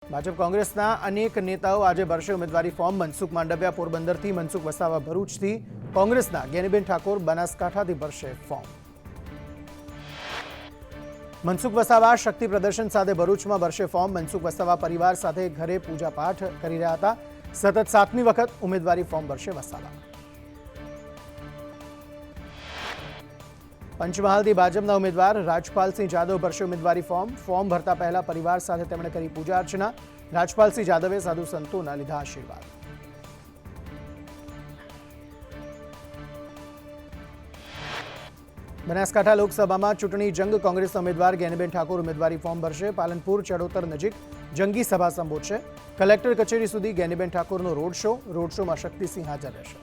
ભાજપ કોંગ્રેસના અનેક નેતાઓ આજે ભરશે ઉમેદવારી ફોર્મ. મનસુખ માંડવિયા પોરબંદરથી, મનસુખ વસાવા ભરૂચથી, કોંગ્રેસના જ્ઞાનીબેન ઠાકોર બનાસકાંઠાથી ભરશે ફોર્મ. મનસુખ વસાવા શક્તિ પ્રદર્શન સાથે ભરૂચમાં ભરશે ફોર્મ. મનસુખ વસાવા પરિવાર સાથે ઘરે પૂજા પાઠ કરી રહ્યા હતા. સતત 7મી વખત ઉમેદવારી ફોર્મ ભરશે વસાવા. પંચમહાલથી ભાજપના ઉમેદવાર રાજપાલસિંહ જાદવ ભરશે ઉમેદવારી ફોર્મ. ફોર્મ ભરતા પહેલા પરિવાર સાથે તેમણે કરી પૂજા અર્ચના. રાજપાલસિંહ જાદવે સાધુ સંતોના લીધા આશીર્વાદ. બનાસકાંઠા લોકસભામાં ચૂંટણી જંગ. કોંગ્રેસના ઉમેદવાર જ્ઞાનીબેન ઠાકોર ઉમેદવારી ફોર્મ ભરશે. પાલનપુર ચડોતર નજીક જંગી સભા સંબોધશે. કલેક્ટર કચેરી સુધી જ્ઞાનીબેન ઠાકોરનો રોડ શો. રોડ શોમાં શક્તિસિંહ હાજર રહેશે.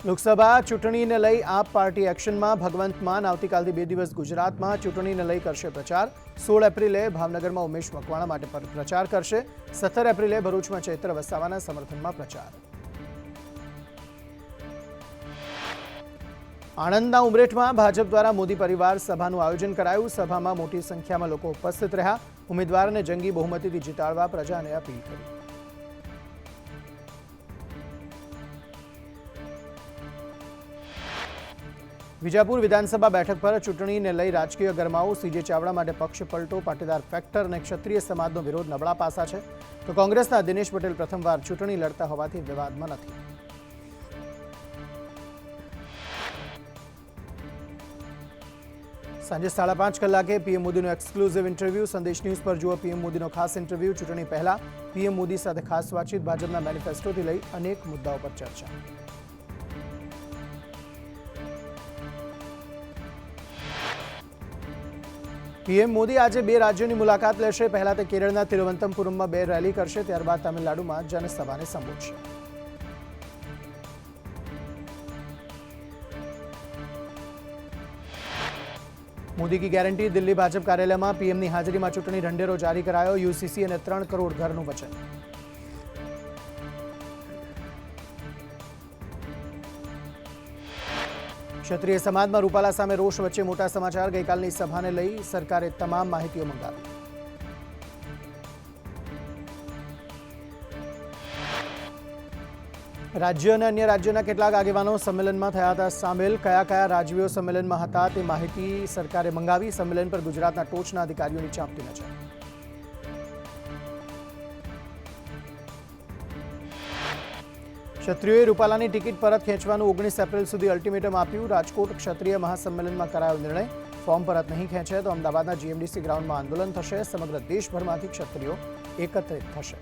લોકસભા ચૂંટણીને લઈ આપ પાર્ટી એક્શનમાં. ભગવંત માન આવતીકાલથી 2 દિવસ ગુજરાતમાં ચૂંટણીને લઈ કરશે પ્રચાર. 16 એપ્રિલે ભાવનગરમાં ઉમેશ મકવાણા માટે પ્રચાર કરશે. 17 એપ્રિલે ભરૂચમાં ચૈત્ર વસાવાના સમર્થનમાં પ્રચાર. આણંદના ઉમરેઠમાં ભાજપ દ્વારા મોદી પરિવાર સભાનું આયોજન કરાયું. સભામાં મોટી સંખ્યામાં લોકો ઉપસ્થિત રહ્યા. ઉમેદવારને જંગી બહુમતીથી જીતાડવા પ્રજાને અપીલ કરી. વિજાપુર વિધાનસભા બેઠક પર ચૂંટણીને લઈ રાજકીય ગરમાવો. સીજે ચાવડા માટે પક્ષ પલટો. પાટીદાર ફેક્ટર અને ક્ષત્રિય સમાજનો વિરોધ નબળા પાસા છે. તો કોંગ્રેસના દિનેશ પટેલ પ્રથમવાર ચૂંટણી લડતા હોવાથી વિવાદમાં નથી. સાંજે 5:30 કલાકે પીએમ મોદીનો એક્સક્લુઝિવ ઇન્ટરવ્યૂ. સંદેશ ન્યૂઝ પર જુઓ પીએમ મોદીનો ખાસ ઇન્ટરવ્યૂ. ચૂંટણી પહેલા પીએમ મોદી સાથે ખાસ વાતચીત. ભાજપના મેનિફેસ્ટોથી લઈ અનેક મુદ્દાઓ પર ચર્ચા. પીએમ મોદી આજે 2 રાજ્યોની મુલાકાત લેશે. પહેલા તે કેરળના તિરુવનંતપુરમમાં 2 રેલી કરશે. ત્યારબાદ તમિલનાડુમાં જનસભાને સંબોધશે. મોદી કી ગેરંટી. દિલ્હી ભાજપ કાર્યાલયમાં પીએમની હાજરીમાં ચૂંટણી ઢંઢેરો જારી કરાયો. યુસીસી અને 3 કરોડ ઘરનું વચન. ક્ષત્રિય સમાજમાં રૂપાલા સામે રોષ વચ્ચે મોટા સમાચાર. ગઈકાલની સભાને લઈ સરકારે તમામ માહિતીઓ મંગાવી. રાજ્ય અને અન્ય રાજ્યોના કેટલાક આગેવાનો સંમેલનમાં થયા હતા સામેલ. કયા કયા રાજવીઓ સંમેલનમાં હતા તે માહિતી સરકારે મંગાવી. સંમેલન પર ગુજરાતના ટોચના અધિકારીઓની ચાંપતી નજર. ક્ષત્રિયોએ રૂપાલાની ટિકિટ પરત ખેંચવાનું 19 એપ્રિલ સુધી અલ્ટિમેટમ આપ્યું. રાજકોટ ક્ષત્રિય મહાસંમેલનમાં કરાયો નિર્ણય. ફોર્મ પરત નહીં ખેંચે તો અમદાવાદના જીએમડીસી ગ્રાઉન્ડમાં આંદોલન થશે. સમગ્ર દેશભરમાંથી ક્ષત્રિયો એકત્રિત થશે.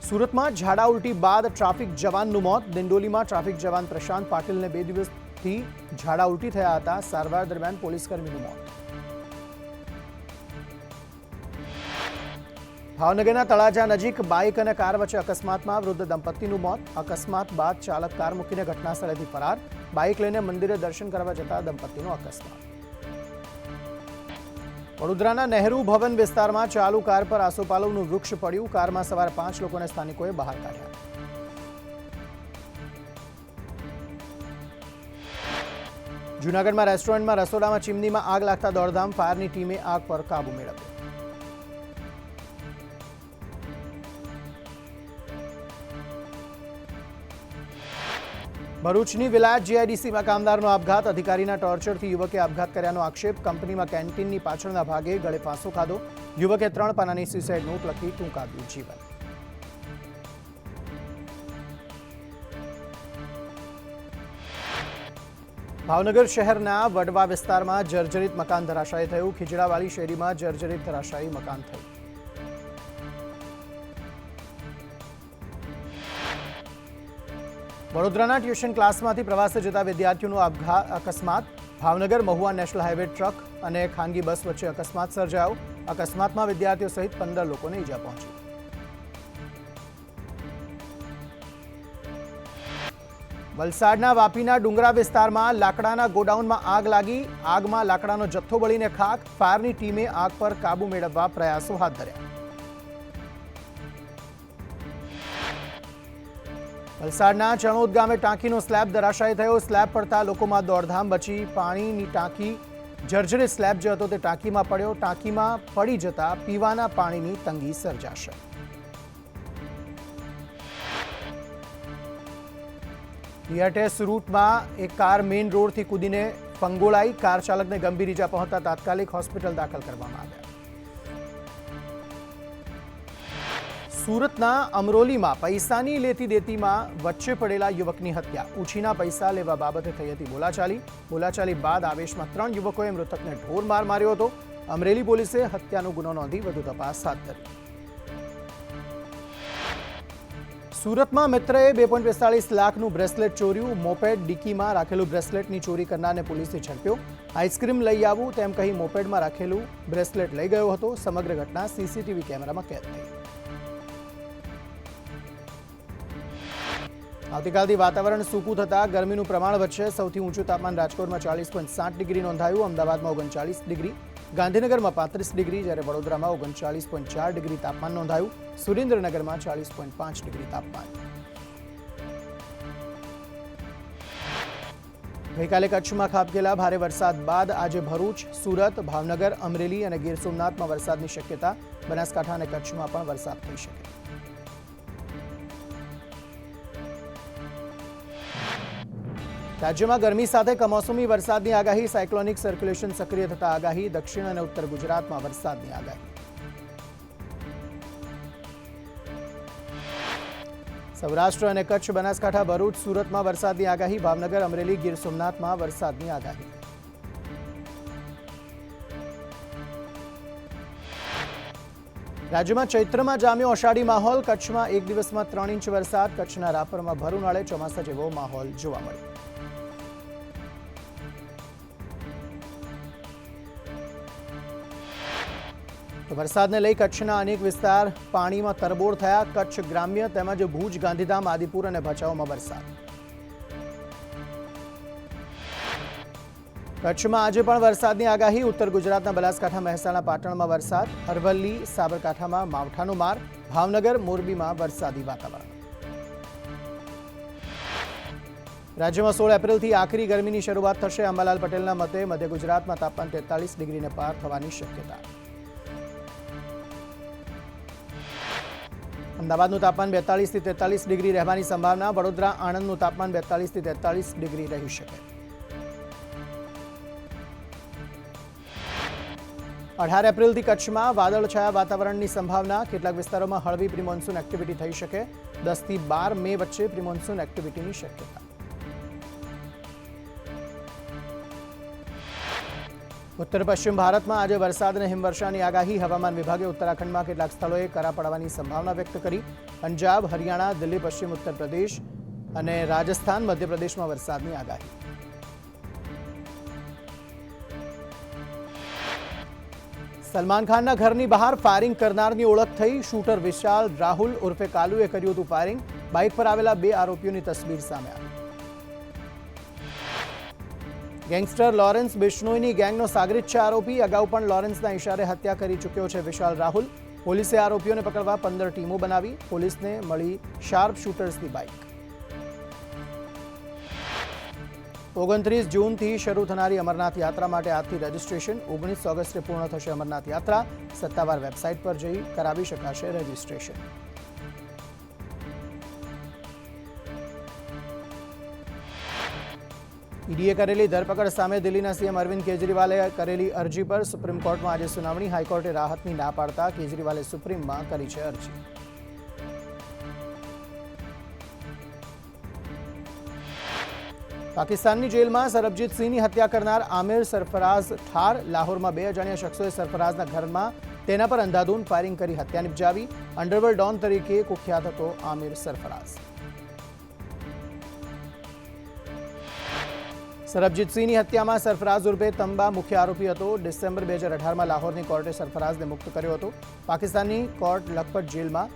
સુરતમાં ઝાડા ઉલટી બાદ ટ્રાફિક જવાનનું મોત. દિંડોલીમાં ટ્રાફિક જવાન પ્રશાંત પાટીલને 2 દિવસથી ઝાડા ઉલટી થયા હતા. સારવાર દરમિયાન પોલીસકર્મીનું મોત. ભાવનગરના તળાજા નજીક બાઇક અને કાર વચ્ચે અકસ્માતમાં વૃદ્ધ દંપતીનું મોત. અકસ્માત બાદ ચાલક કાર મૂકીને ઘટનાસ્થળેથી ફરાર. બાઇક લઈને મંદિરે દર્શન કરવા જતા દંપતીનો અકસ્માત. વડોદરાના નહેરુ ભવન વિસ્તારમાં ચાલુ કાર પર આસોપાલવનું વૃક્ષ પડ્યું. કારમાં સવાર 5 લોકોને સ્થાનિકોએ બહાર કાઢ્યા. જૂનાગઢમાં રેસ્ટોરન્ટમાં રસોડામાં ચીમનીમાં આગ લાગતા દોડધામ. ફાયરની ટીમે આગ પર કાબુ મેળવ્યો. ભરૂચની વિલાયત જીઆઈડીસીમાં કામદારનો આપઘાત. અધિકારીના ટોર્ચરથી યુવકે આપઘાત કર્યાનો આક્ષેપ. કંપનીમાં કેન્ટીનની પાછળના ભાગે ગળે ફાંસો ખાધો. યુવકે 3 પાનાની સુસાઇડ નોટ લખી ટૂંકાવ્યું જીવન. ભાવનગર શહેરના વડવા વિસ્તારમાં જર્જરિત મકાન ધરાશાયી થયું. ખીજડાવાળી શેરીમાં જર્જરિત ધરાશાયી મકાન થયું. વડોદરાના ટ્યુશન ક્લાસમાંથી પ્રવાસે જતા વિદ્યાર્થીઓનો અકસ્માત. Bhavnagar Mahuva national highway truck અને ખાનગી બસ વચ્ચે અકસ્માત સર્જાયો. અકસ્માતમાં વિદ્યાર્થીઓ સહિત 15 લોકોને ઈજા પહોંચી. વલસાડના વાપીના ડુંગરા વિસ્તારમાં લાકડાના ગોડાઉનમાં આગ લાગી. આગમાં લાકડાનો જથ્થો બળીને ખાખ. ફાયરની ટીમે આગ પર કાબુ મેળવવા પ્રયાસો હાથ ધર્યા. વલસાડના ચણોદ ગામે ટાંકીનો સ્લેબ ધરાશાયી થયો. સ્લેબ પડતા લોકોમાં દોડધામ મચી. પાણીની ટાંકી જર્જરિત સ્લેબ જે હતો તે ટાંકીમાં પડ્યો. ટાંકીમાં પડી જતા પીવાના પાણીની તંગી સર્જાશે. ટીઆરટીએસ રૂટમાં એક કાર મેઇન રોડથી કૂદીને ફંગોળાઈ. કાર ચાલકને ગંભીર ઈજા પહોંચતા તાત્કાલિક હોસ્પિટલ દાખલ કરવામાં આવ્યા. સુરતના અમરોલીમાં પૈસાની લેતી દેતીમાં વચ્ચે પડેલા યુવકની હત્યા. ઉછીના પૈસા લેવા બાબતે થઈ હતી બોલાચાલી બાદ આવેશમાં 3 યુવકોએ મૃતકને ઢોર માર માર્યો હતો. અમરેલી પોલીસે હત્યાનો ગુનો નોંધી વધુ તપાસ હાથ ધરી. સુરતમાં મિત્રએ 2.45 લાખનું બ્રેસલેટ ચોર્યું. મોપેડ ડિક્કીમાં રાખેલું બ્રેસલેટની ચોરી કરનારને પોલીસે ઝડપ્યો. આઈસ્ક્રીમ લઈ આવું તેમ કહી મોપેડમાં રાખેલું બ્રેસલેટ લઈ ગયો હતો. સમગ્ર ઘટના સીસીટીવી કેમેરામાં કેદ થઈ. આવતીકાલથી વાતાવરણ સૂકું થતાં ગરમીનું પ્રમાણ વધશે. સૌથી ઊંચું તાપમાન રાજકોટમાં 40.7 ડિગ્રી નોંધાયું. અમદાવાદમાં 39 ડિગ્રી, ગાંધીનગરમાં 35 ડિગ્રી, જ્યારે વડોદરામાં 39.4 ડિગ્રી તાપમાન નોંધાયું. સુરેન્દ્રનગરમાં 40.5 ડિગ્રી તાપમાન. ગઈકાલે કચ્છમાં ખાબકેલા ભારે વરસાદ બાદ આજે ભરૂચ, સુરત, ભાવનગર, અમરેલી અને ગીર સોમનાથમાં વરસાદની શક્યતા. બનાસકાંઠા અને કચ્છમાં પણ વરસાદ થઈ શકે. રાજ્યમાં ગરમી સાથે કમોસમી વરસાદની આગાહી. સાયક્લોનિક સર્ક્યુલેશન સક્રિય થતા આગાહી. દક્ષિણ અને ઉત્તર ગુજરાતમાં વરસાદની આગાહી. સૌરાષ્ટ્ર અને કચ્છ, બનાસકાંઠા, ભરૂચ, સુરતમાં વરસાદની આગાહી. ભાવનગર, અમરેલી, ગીર સોમનાથમાં વરસાદની આગાહી. રાજ્યમાં ચૈત્રમાં જામ્યો અષાઢી માહોલ. કચ્છમાં એક દિવસમાં 3 ઇંચ વરસાદ. કચ્છના રાપરમાં ભર ઉનાળે ચોમાસા જેવો માહોલ જોવા મળ્યો. વરસાદને લઈ કચ્છના અનેક વિસ્તાર પાણીમાં તરબોળ થયા. કચ્છ ગ્રામ્ય તેમજ ભુજ, ગાંધીધામ, આદિપુર અને ભચાઉમાં વરસાદ. કચ્છમાં આજે પણ વરસાદની આગાહી. ઉત્તર ગુજરાતના બનાસકાંઠા, મહેસાણા, પાટણમાં વરસાદ. અરવલ્લી, સાબરકાંઠામાં માવઠાનો માર. ભાવનગર, મોરબીમાં વરસાદી વાતાવરણ. રાજ્યમાં 16 એપ્રિલથી આખરી ગરમીની શરૂઆત થશે. અંબાલાલ પટેલના મતે મધ્ય ગુજરાતમાં તાપમાન 43 ડિગ્રીને પાર થવાની શક્યતા. અમદાવાદનું તાપમાન 42 થી 43 ડિગ્રી રહેવાની સંભાવના. વડોદરા, આણંદનું તાપમાન 42 થી 43 ડિગ્રી રહી શકે. 18 એપ્રિલથી કચ્છમાં વાદળછાયા વાતાવરણની સંભાવના. કેટલાક વિસ્તારોમાં હળવી પ્રી મોન્સૂન એક્ટિવિટી થઈ શકે. 10 થી 12 મે વચ્ચે પ્રી મોન્સૂન એક્ટિવિટીની શક્યતા. ઉત્તર પશ્ચિમ ભારતમાં આજે વરસાદ અને હિમવર્ષાની આગાહી. હવામાન વિભાગે ઉત્તરાખંડમાં કેટલાક સ્થળોએ કરા પડવાની સંભાવના વ્યક્ત કરી. પંજાબ, હરિયાણા, દિલ્હી, પશ્ચિમ ઉત્તર પ્રદેશ અને રાજસ્થાન, મધ્યપ્રદેશમાં વરસાદની આગાહી. સલમાન ખાનના ઘરની બહાર ફાયરિંગ કરનારની ઓળખ થઈ. શૂટર વિશાલ રાહુલ ઉર્ફે કાલુએ કર્યું હતું ફાયરિંગ. બાઇક પર આવેલા 2 આરોપીઓની તસવીર સામે આવી. ગેંગસ્ટર લોરેન્સ બિશ્નોઈની ગેંગનો સાગરીત છે આરોપી. અગાઉ પણ લોરેન્સના ઇશારે હત્યા કરી ચૂક્યો છે વિશાલ રાહુલ. પોલીસે આરોપીઓને પકડવા 15 ટીમો બનાવી. પોલીસને મળી શાર્પ શૂટર્સની બાઇક. 29 જૂનથી શરૂ થનારી અમરનાથ યાત્રા માટે આજથી રજીસ્ટ્રેશન. 19 ઓગસ્ટે પૂર્ણ થશે અમરનાથ યાત્રા. સત્તાવાર વેબસાઇટ પર જઈ કરાવી શકાશે રજીસ્ટ્રેશન. ઈડીએ કરેલી ધરપકડ સામે દિલ્હીના સીએમ અરવિંદ કેજરીવાલે કરેલી અરજી પર સુપ્રીમ કોર્ટમાં આજે સુનાવણી. હાઈકોર્ટે રાહતની ના પાડતા કેજરીવાલે સુપ્રીમમાં કરી છે અરજી. પાકિસ્તાનની જેલમાં સરબજીત સિંહની હત્યા કરનાર આમિર સરફરાઝ ઠાર. લાહોરમાં 2 અજાણ્યા શખ્સોએ સરફરાઝના ઘરમાં તેના પર અંધાધૂંધ ફાયરિંગ કરી હત્યા નિપજાવી. અંડરવર્લ્ડ ડોન તરીકે કુખ્યાત હતો આમિર સરફરાઝ. સરબજીત સિંહની હત્યામાં સરફરાઝ ઉર્ફે તંબા મુખ્ય આરોપી હતો. ડિસેમ્બર 2018માં લાહોરની કોર્ટે સરફરાઝને મુક્ત કર્યો હતો. પાકિસ્તાનની કોર્ટ લખપત જેલમાં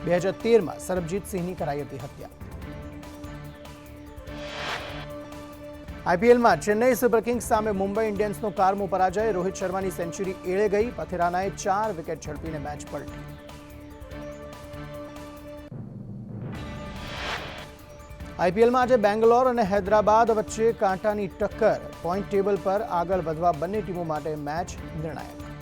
2013માં સરબજીત સિંહની કરાઈ હતી હત્યા. આઈપીએલમાં ચેન્નઈ સુપર કિંગ્સ સામે મુંબઈ ઇન્ડિયન્સનો કારમો પરાજય. રોહિત શર્માની સેન્ચુરી એળે ગઈ. પથેરાનાએ 4 વિકેટ ઝડપીને મેચ પલટી. આઈપીએલમાં આજે બેંગ્લોર અને હૈદરાબાદ વચ્ચે કાંટાની ટક્કર. પોઈન્ટ ટેબલ પર આગળ વધવા બંને ટીમો માટે મેચ નિર્ણાયક.